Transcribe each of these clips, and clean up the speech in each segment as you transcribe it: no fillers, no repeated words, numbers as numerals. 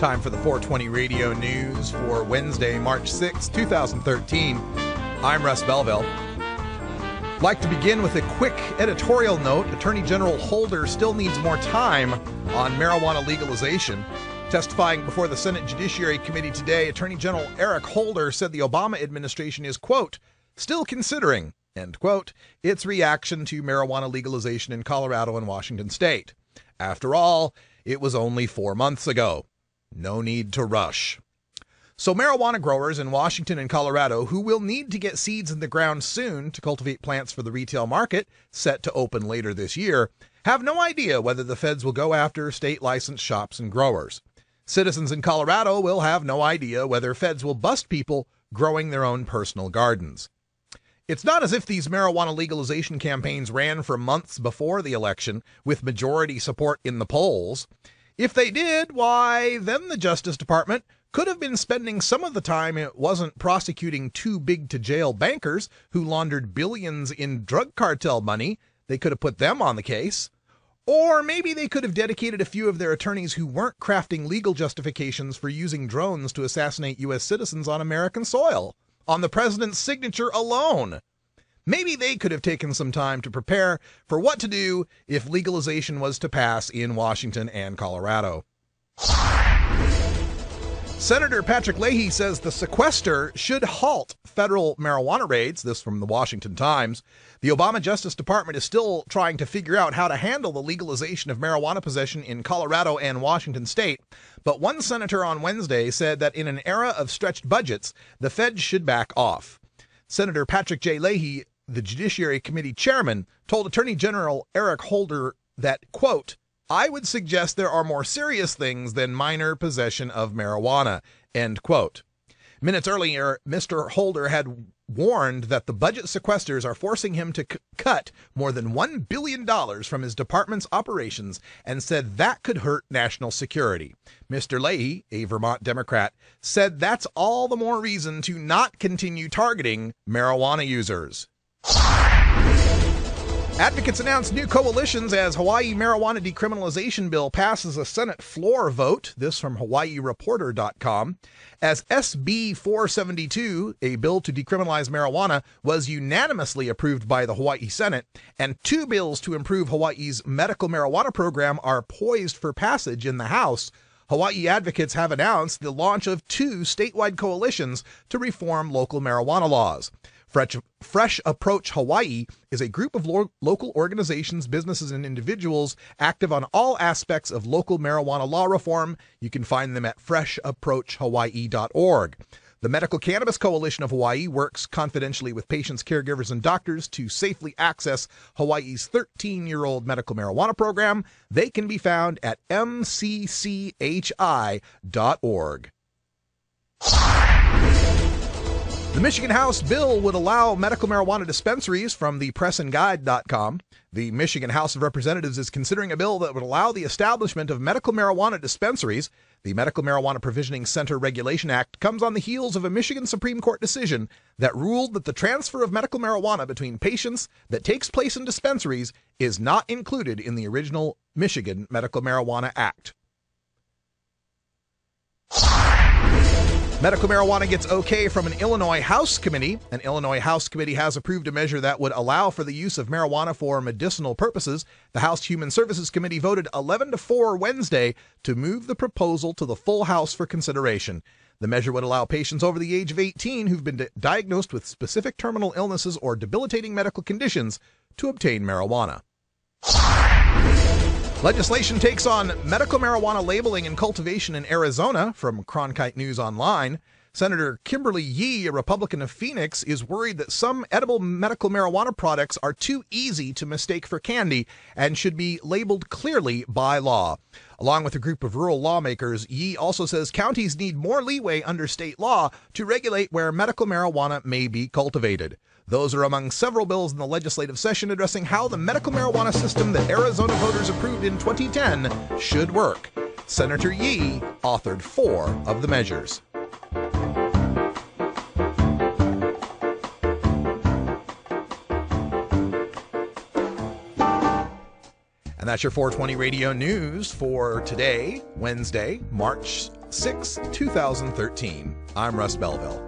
Time for the 420 Radio News for Wednesday, March 6, 2013. I'm Russ Belville. I'd like to begin with a quick editorial note. Attorney General Holder still needs more time on marijuana legalization. Testifying before the Senate Judiciary Committee today, Attorney General Eric Holder said the Obama administration is, quote, still considering, end quote, its reaction to marijuana legalization in Colorado and Washington state. After all, it was only 4 months ago. No need to rush. So marijuana growers in Washington and Colorado who will need to get seeds in the ground soon to cultivate plants for the retail market, set to open later this year, have no idea whether the feds will go after state-licensed shops and growers. Citizens in Colorado will have no idea whether feds will bust people growing their own personal gardens. It's not as if these marijuana legalization campaigns ran for months before the election with majority support in the polls. If they did, why, then the Justice Department could have been spending some of the time it wasn't prosecuting too-big-to-jail bankers who laundered billions in drug cartel money. They could have put them on the case. Or maybe they could have dedicated a few of their attorneys who weren't crafting legal justifications for using drones to assassinate U.S. citizens on American soil, on the president's signature alone. Maybe they could have taken some time to prepare for what to do if legalization was to pass in Washington and Colorado. Senator Patrick Leahy says the Sequester should halt federal marijuana raids. This from the Washington Times. The Obama Justice Department is still trying to figure out how to handle the legalization of marijuana possession in Colorado and Washington state. But one senator on Wednesday said that in an era of stretched budgets, the feds should back off. Senator Patrick J. Leahy, the Judiciary Committee chairman, told Attorney General Eric Holder that, quote, I would suggest there are more serious things than minor possession of marijuana, end quote. Minutes earlier, Mr. Holder had warned that the budget sequesters are forcing him to cut more than $1 billion from his department's operations and said that could hurt national security. Mr. Leahy, a Vermont Democrat, said that's all the more reason to not continue targeting marijuana users. Advocates announced new coalitions as Hawaii marijuana decriminalization bill passes a Senate floor vote. This from HawaiiReporter.com. As SB 472, a bill to decriminalize marijuana, was unanimously approved by the Hawaii Senate, and two bills to improve Hawaii's medical marijuana program are poised for passage in the House. Hawaii advocates have announced the launch of two statewide coalitions to reform local marijuana laws. Fresh Approach Hawaii is a group of local organizations, businesses, and individuals active on all aspects of local marijuana law reform. You can find them at freshapproachhawaii.org. The Medical Cannabis Coalition of Hawaii works confidentially with patients, caregivers, and doctors to safely access Hawaii's 13-year-old medical marijuana program. They can be found at mcchi.org. The Michigan House bill would allow medical marijuana dispensaries from the pressandguide.com. The Michigan House of Representatives is considering a bill that would allow the establishment of medical marijuana dispensaries. The Medical Marijuana Provisioning Center Regulation Act comes on the heels of a Michigan Supreme Court decision that ruled that the transfer of medical marijuana between patients that takes place in dispensaries is not included in the original Michigan Medical Marijuana Act. Medical marijuana gets okay from an Illinois House committee. An Illinois House committee has approved a measure that would allow for the use of marijuana for medicinal purposes. The House Human Services Committee voted 11-4 Wednesday to move the proposal to the full House for consideration. The measure would allow patients over the age of 18 who've been diagnosed with specific terminal illnesses or debilitating medical conditions to obtain marijuana. Legislation takes on medical marijuana labeling and cultivation in Arizona. From Cronkite News Online, Senator Kimberly Yee, a Republican of Phoenix, is worried that some edible medical marijuana products are too easy to mistake for candy and should be labeled clearly by law. Along with a group of rural lawmakers, Yee also says counties need more leeway under state law to regulate where medical marijuana may be cultivated. Those are among several bills in the legislative session addressing how the medical marijuana system that Arizona voters approved in 2010 should work. Senator Yee authored 4 of the measures. And that's your 420 Radio News for today, Wednesday, March 6, 2013. I'm Russ Belville.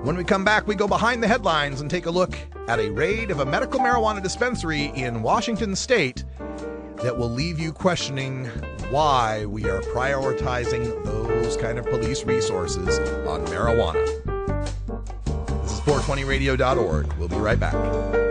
When we come back, we go behind the headlines and take a look at a raid of a medical marijuana dispensary in Washington state that will leave you questioning why we are prioritizing those kind of police resources on marijuana. This is 420radio.org. We'll be right back.